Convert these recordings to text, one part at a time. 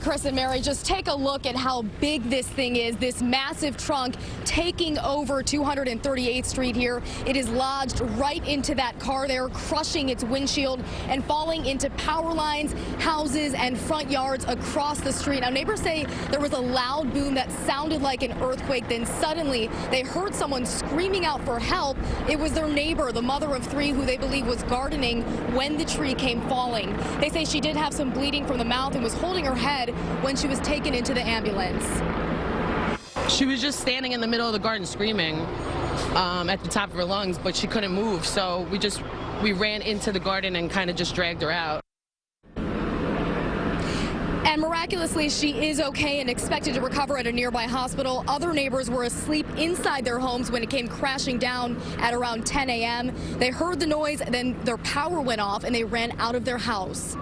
Chris and Mary, just take a look at how big this thing is, this massive trunk taking over 238th Street here. It is lodged right into that car there, crushing its windshield and falling into power lines, houses, and front yards across the street. Now, neighbors say there was a loud boom that sounded like an earthquake. Then suddenly they heard someone screaming out for help. It was their neighbor, the mother of three, who they believe was gardening when the tree came falling. They say she did have some bleeding from the mouth and was holding her head when she was taken into the ambulance. She was just standing in the middle of the garden screaming at the top of her lungs, but she couldn't move. So we ran into the garden and kind of just dragged her out. And miraculously, she is okay and expected to recover at a nearby hospital. Other neighbors were asleep inside their homes when it came crashing down at around 10 a.m. They heard the noise, then their power went off and they ran out of their house.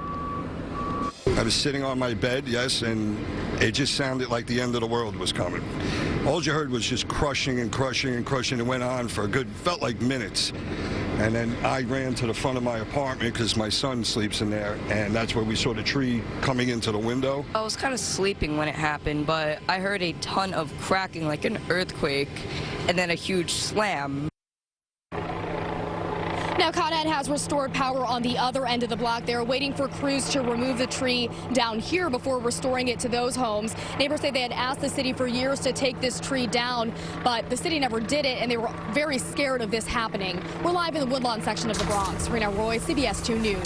I was sitting on my bed, yes, and it just sounded like the end of the world was coming. All you heard was just crushing and crushing and crushing. It went on for a good, felt like minutes. And then I ran to the front of my apartment because my son sleeps in there, and that's where we saw the tree coming into the window. I was kind of sleeping when it happened, but I heard a ton of cracking like an earthquake and then a huge slam. Now, Con Ed has restored power on the other end of the block. They're waiting for crews to remove the tree down here before restoring it to those homes. Neighbors say they had asked the city for years to take this tree down, but the city never did it, and they were very scared of this happening. We're live in the Woodlawn section of the Bronx. Reena Roy, CBS 2 News.